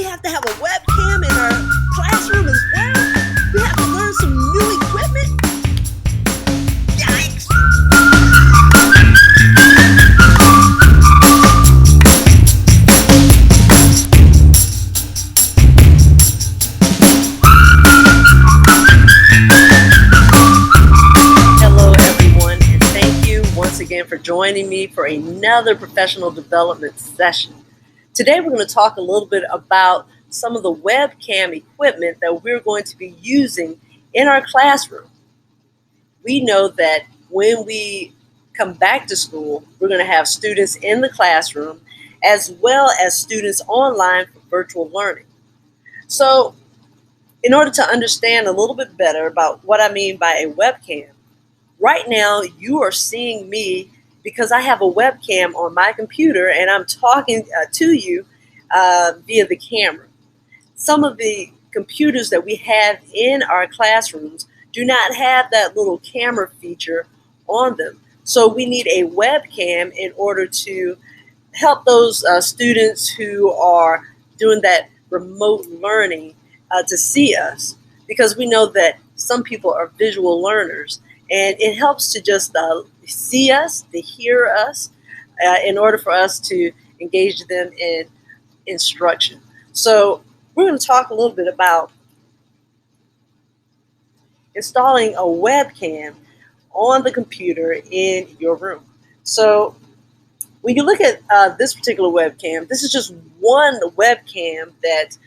have to have a webcam in our classroom as well? We have to learn some new equipment? Yikes! Hello everyone, and thank you once again for joining me for another professional development session. Today we're going to talk a little bit about some of the webcam equipment that we're going to be using in our classroom. We know that when we come back to school, we're going to have students in the classroom as well as students online for virtual learning. So in order to understand a little bit better about what I mean by a webcam, right now you are seeing me because I have a webcam on my computer and I'm talking to you via the camera. Some of the computers that we have in our classrooms do not have that little camera feature on them. So we need a webcam in order to help those students who are doing that remote learning to see us, because we know that some people are visual learners, and it helps to just see us, to hear us, in order for us to engage them in instruction. So we're going to talk a little bit about installing a webcam on the computer in your room. So when you look at this particular webcam, this is just one webcam that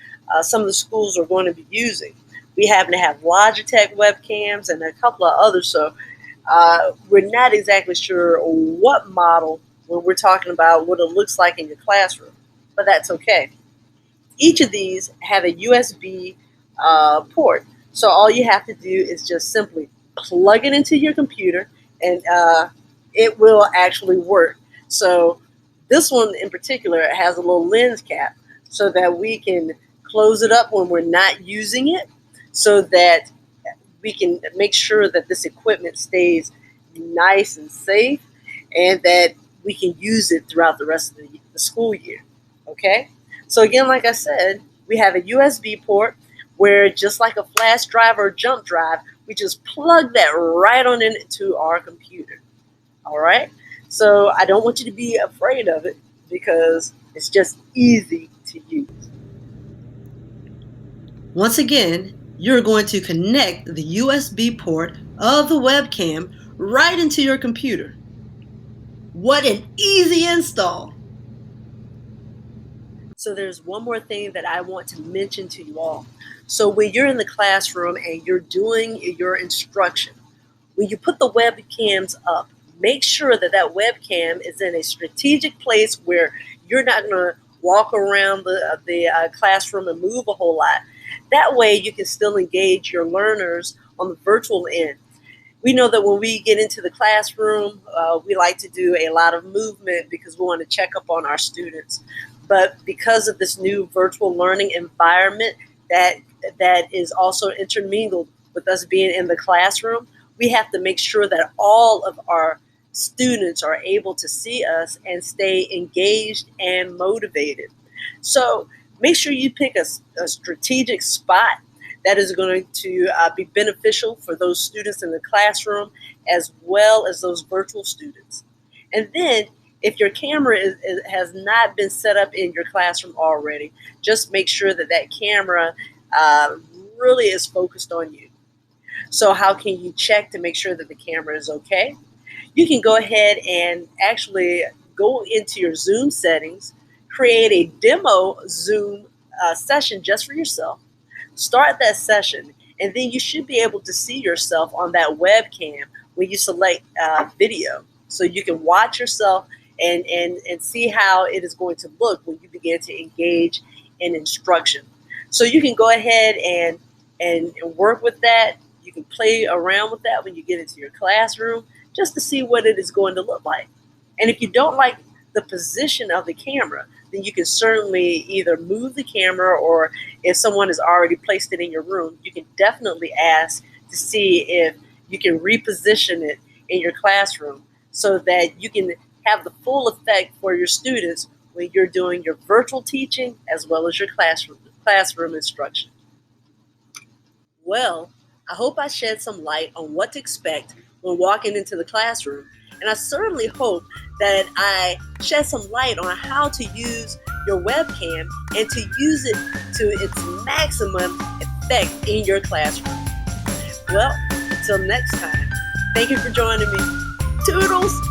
some of the schools are going to be using. We happen to have Logitech webcams and a couple of others, so we're not exactly sure what model when we're talking about what it looks like in your classroom, but that's okay. Each of these have a USB port, so all you have to do is just simply plug it into your computer and it will actually work. So this one in particular has a little lens cap so that we can close it up when we're not using it, so that we can make sure that this equipment stays nice and safe and that we can use it throughout the rest of the school year. Okay? So again, like I said, we have a USB port where, just like a flash drive or jump drive, we just plug that right on into our computer. All right? So I don't want you to be afraid of it because it's just easy to use. Once again, you're going to connect the USB port of the webcam right into your computer. What an easy install! So there's one more thing that I want to mention to you all. So when you're in the classroom and you're doing your instruction, when you put the webcams up, make sure that that webcam is in a strategic place where you're not going to walk around the classroom and move a whole lot. That way you can still engage your learners on the virtual end. We know that when we get into the classroom, we like to do a lot of movement because we want to check up on our students. But because of this new virtual learning environment that is also intermingled with us being in the classroom, we have to make sure that all of our students are able to see us and stay engaged and motivated. So make sure you pick a strategic spot that is going to be beneficial for those students in the classroom as well as those virtual students. And then if your camera has not been set up in your classroom already, just make sure that that camera really is focused on you. So how can you check to make sure that the camera is okay? You can go ahead and actually go into your Zoom settings, create a demo Zoom session just for yourself, start that session, and then you should be able to see yourself on that webcam when you select video. So you can watch yourself and see how it is going to look when you begin to engage in instruction. So you can go ahead and work with that. You can play around with that when you get into your classroom just to see what it is going to look like. And if you don't like the position of the camera, then you can certainly either move the camera, or if someone has already placed it in your room, you can definitely ask to see if you can reposition it in your classroom so that you can have the full effect for your students when you're doing your virtual teaching as well as your classroom classroom instruction. Well, I hope I shed some light on what to expect when walking into the classroom, and I certainly hope that I shed some light on how to use your webcam and to use it to its maximum effect in your classroom. Well, until next time, thank you for joining me. Toodles!